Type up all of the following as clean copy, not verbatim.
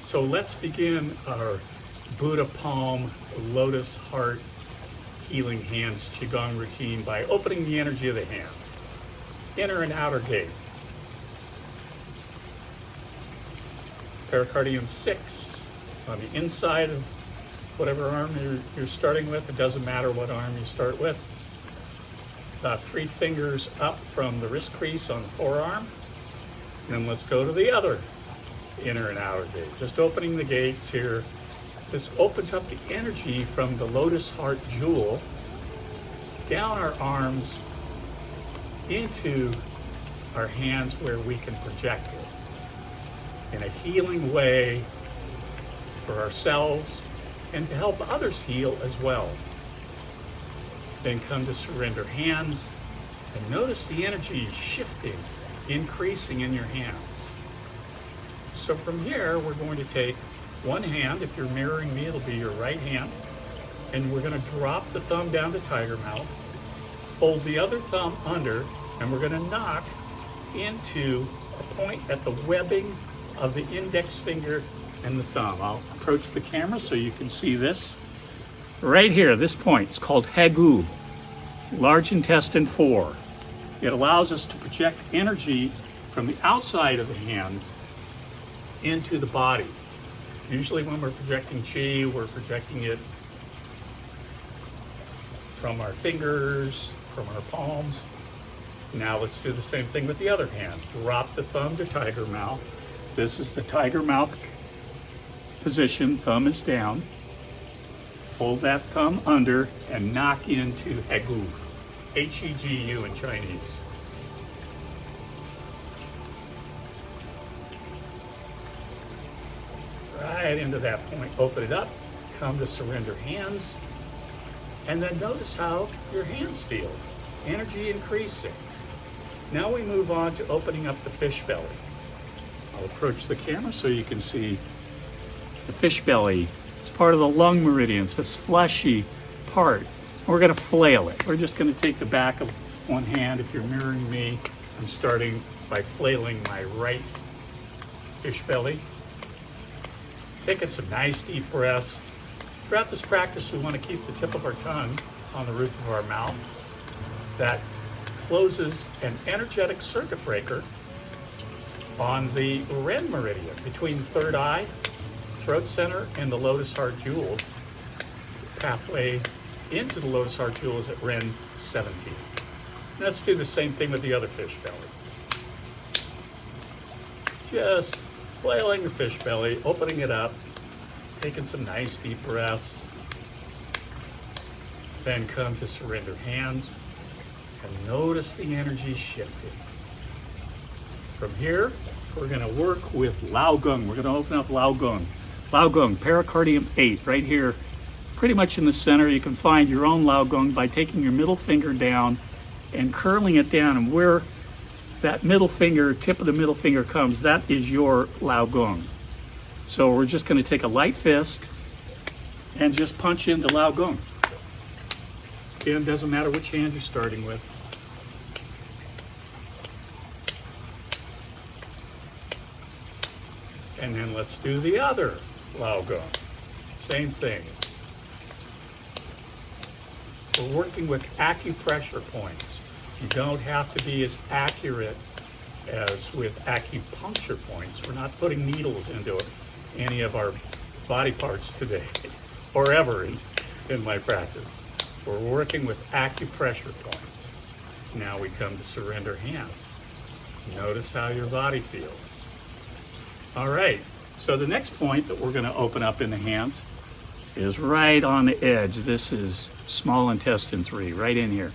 So let's begin our Buddha palm, lotus heart, healing hands Qi Gong routine by opening the energy of the hands, inner and outer gate. Pericardium 6 on the inside of whatever arm you're starting with. It doesn't matter what arm you start with. 3 fingers up from the wrist crease on the forearm. And let's go to the other inner and outer gate. Just opening the gates here. This opens up the energy from the lotus heart jewel down our arms into our hands where we can project it in a healing way for ourselves and to help others heal as well. Then come to surrender hands and notice the energy shifting, increasing in your hands. So from here, we're going to take one hand. If you're mirroring me, it'll be your right hand. And we're going to drop the thumb down to tiger mouth, fold the other thumb under, and we're going to knock into a point at the webbing of the index finger and the thumb. I'll approach the camera so you can see this. Right here, this point is called Hagu, large intestine 4. It allows us to project energy from the outside of the hands into the body. Usually when we're projecting Qi, we're projecting it from our fingers, from our palms. Now let's do the same thing with the other hand. Drop the thumb to tiger mouth. This is the tiger mouth position, thumb is down. Fold that thumb under and knock into Hegu, H-E-G-U in Chinese. Right into that point, open it up, come to surrender hands, and then notice how your hands feel, energy increasing. Now we move on to opening up the fish belly. I'll approach the camera so you can see the fish belly. It's part of the lung meridians, this fleshy part. We're going to flail it. We're just going to take the back of one hand. If you're mirroring me, I'm starting by flailing my right fish belly. Taking some nice deep breaths. Throughout this practice, we want to keep the tip of our tongue on the roof of our mouth. That closes an energetic circuit breaker on the Ren meridian between the third eye, throat center, and the lotus heart jewel. Pathway into the lotus heart jewel is at Ren 17. Let's do the same thing with the other fish belly. Just flailing the fish belly, opening it up, taking some nice deep breaths. Then come to surrender hands and notice the energy shifting. From here, we're going to work with Lao Gong. We're going to open up Lao Gong. Lao Gong, pericardium 8, right here, pretty much in the center. You can find your own Lao Gong by taking your middle finger down and curling it down. And where that middle finger, tip of the middle finger comes, that is your Lao Gong. So we're just going to take a light fist and just punch into Lao Gong. Again, doesn't matter which hand you're starting with. And then let's do the other Lao Gong. Same thing. We're working with acupressure points. You don't have to be as accurate as with acupuncture points. We're not putting needles into any of our body parts today, or ever in my practice. We're working with acupressure points. Now we come to surrender hands. Notice how your body feels. All right, so the next point that we're going to open up in the hands is right on the edge. This is small intestine 3, right in here.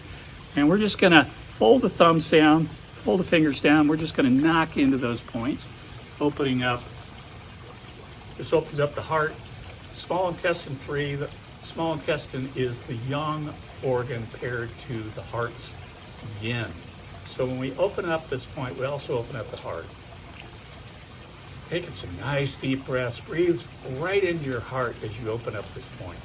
And we're just going to fold the thumbs down, fold the fingers down. We're just going to knock into those points, opening up. This opens up the heart. Small intestine 3, the small intestine is the yang organ paired to the heart's yin. So when we open up this point, we also open up the heart. Taking some nice deep breaths. Breathe right into your heart as you open up this point.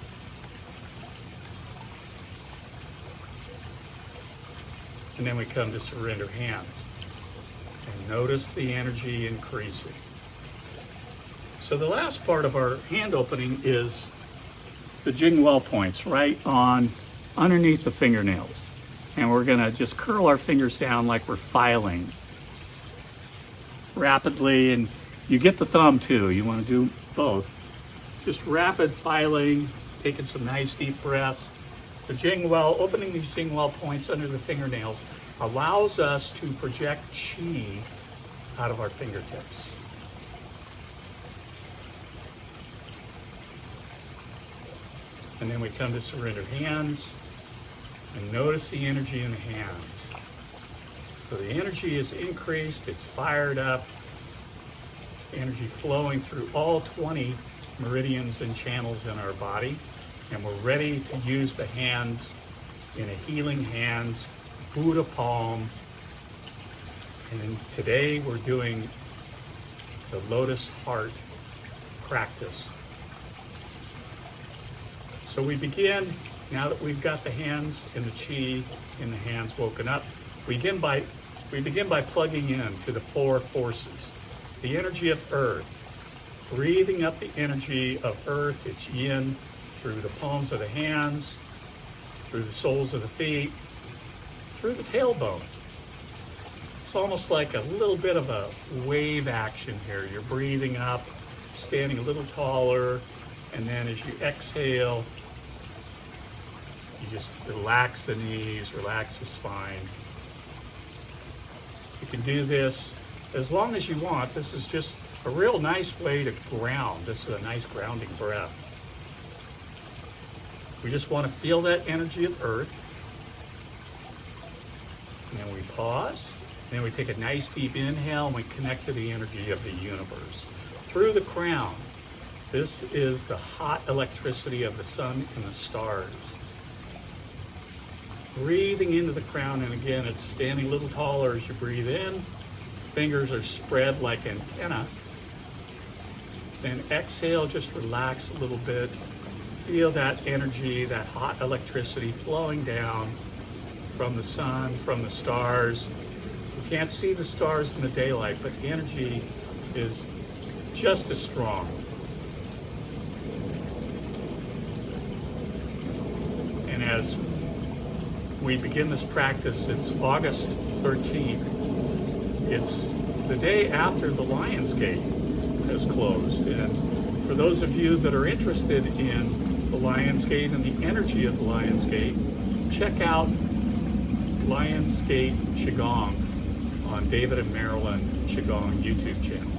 And then we come to surrender hands. And notice the energy increasing. So the last part of our hand opening is the Jingwell points right on underneath the fingernails. And we're gonna just curl our fingers down like we're filing rapidly, and you get the thumb too. You wanna do both. Just rapid filing, taking some nice deep breaths. The Jingwell, opening these Jingwell points under the fingernails allows us to project Qi out of our fingertips. And then we come to surrendered hands and notice the energy in the hands. So the energy is increased, it's fired up, energy flowing through all 20 meridians and channels in our body. And we're ready to use the hands in a healing hands, Buddha palm. And then today we're doing the lotus heart practice. So we begin, now that we've got the hands and the Qi in the hands woken up, we begin by plugging in to the four forces. The energy of earth, breathing up the energy of earth, it's yin, through the palms of the hands, through the soles of the feet, through the tailbone. It's almost like a little bit of a wave action here. You're breathing up, standing a little taller, and then as you exhale, you just relax the knees, relax the spine. You can do this as long as you want. This is just a real nice way to ground. This is a nice grounding breath. We just want to feel that energy of earth. And then we pause. And then we take a nice deep inhale and we connect to the energy of the universe. Through the crown. This is the hot electricity of the sun and the stars. Breathing into the crown, and again, it's standing a little taller as you breathe in. Fingers are spread like antennae. Then exhale, just relax a little bit. Feel that energy, that hot electricity flowing down from the sun, from the stars. You can't see the stars in the daylight, but the energy is just as strong. And as we begin this practice, it's August 13th. It's the day after the Lion's Gate has closed. And for those of you that are interested in the Lion's Gate and the energy of the Lion's Gate, check out Lion's Gate Qi Gong on David and Marilyn Qi Gong YouTube channel.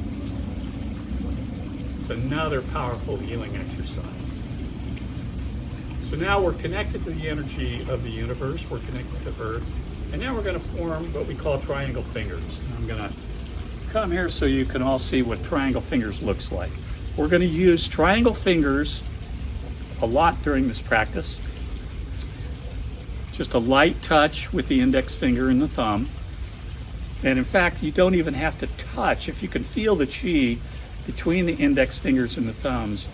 It's another powerful healing exercise. So now we're connected to the energy of the universe, we're connected to Earth, and now we're going to form what we call triangle fingers. And I'm going to come here so you can all see what triangle fingers looks like. We're going to use triangle fingers a lot during this practice. Just a light touch with the index finger and the thumb. And in fact, you don't even have to touch. If you can feel the Qi between the index fingers and the thumbs,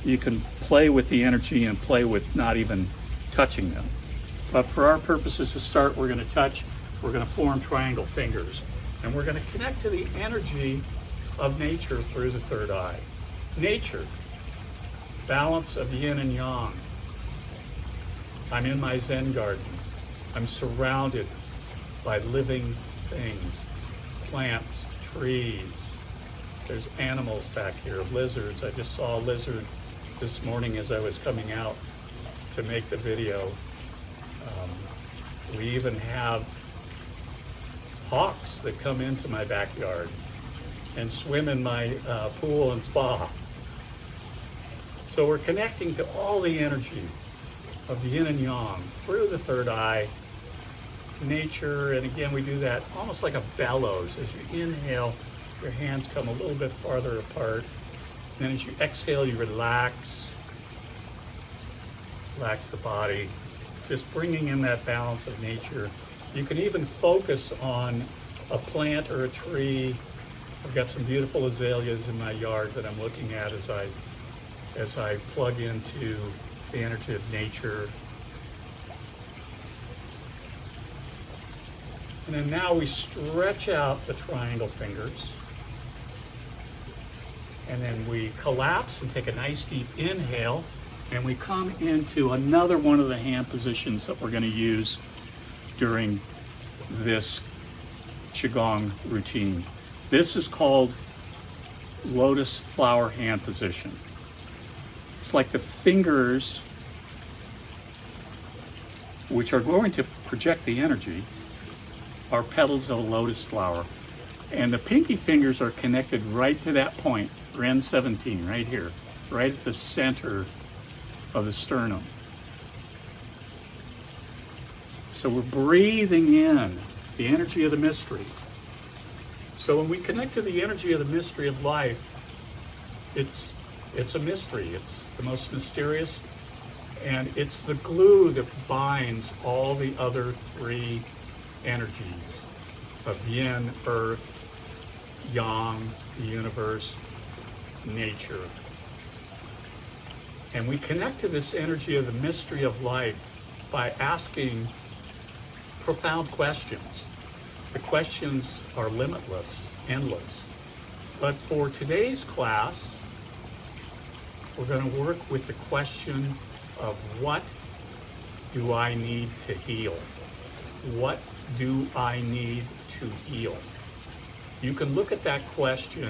you can play with the energy and play with not even touching them. But for our purposes to start, we're going to touch, we're going to form triangle fingers. And we're going to connect to the energy of nature through the third eye. Nature, balance of yin and yang. I'm in my Zen garden. I'm surrounded by living things, plants, trees. There's animals back here, lizards. I just saw a lizard this morning as I was coming out to make the video. We even have hawks that come into my backyard and swim in my pool and spa. So we're connecting to all the energy of yin and yang through the third eye, nature, and again we do that almost like a bellows. As you inhale, your hands come a little bit farther apart. Then as you exhale, you relax the body, just bringing in that balance of nature. You can even focus on a plant or a tree. I've got some beautiful azaleas in my yard that I'm looking at as I plug into the energy of nature. And then now we stretch out the triangle fingers. And then we collapse and take a nice deep inhale, and we come into another one of the hand positions that we're going to use during this Qi Gong routine. This is called lotus flower hand position. It's like the fingers, which are going to project the energy, are petals of a lotus flower. And the pinky fingers are connected right to that point, Ren 17, right here, right at the center of the sternum. So we're breathing in the energy of the mystery. So when we connect to the energy of the mystery of life, it's a mystery. It's the most mysterious, and it's the glue that binds all the other three energies of yin, earth, yang, the universe, nature. And we connect to this energy of the mystery of life by asking profound questions. The questions are limitless, endless. But for today's class, we're going to work with the question of what do I need to heal? What do I need to heal? You can look at that question,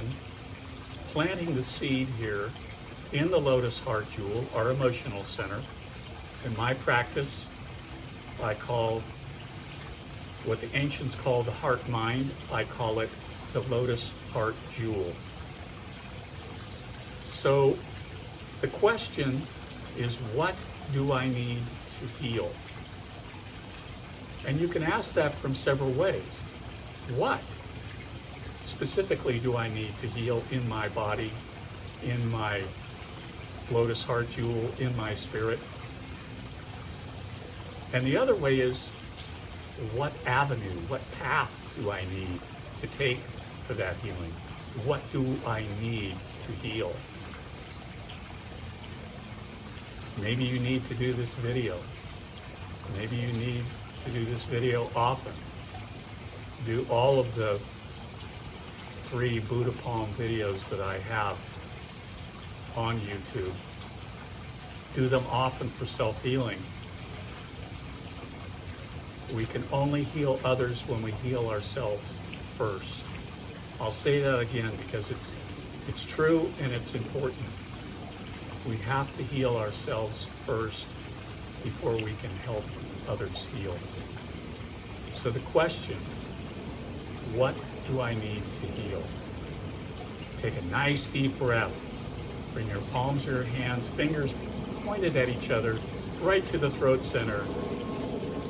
planting the seed here in the lotus heart jewel, our emotional center. In my practice, I call what the ancients call the heart mind, I call it the lotus heart jewel. So the question is, what do I need to heal? And you can ask that from several ways. What specifically do I need to heal in my body, in my lotus heart jewel, in my spirit? And the other way is, what avenue, what path do I need to take for that healing? What do I need to heal? Maybe you need to do this video. Maybe you need to do this video often. Do all of the 3 Buddha Palm videos that I have on YouTube. Do them often for self-healing. We can only heal others when we heal ourselves first. I'll say that again because it's true and it's important. We have to heal ourselves first before we can help others heal. So the question, what do I need to heal? Take a nice deep breath. Bring your palms of your hands, fingers pointed at each other, right to the throat center.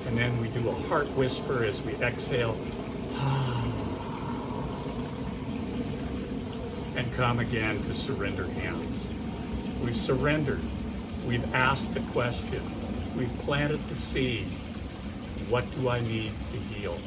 And then we do a heart whisper as we exhale. And come again to surrendered hands. We've surrendered. We've asked the question. We've planted the seed. What do I need to heal?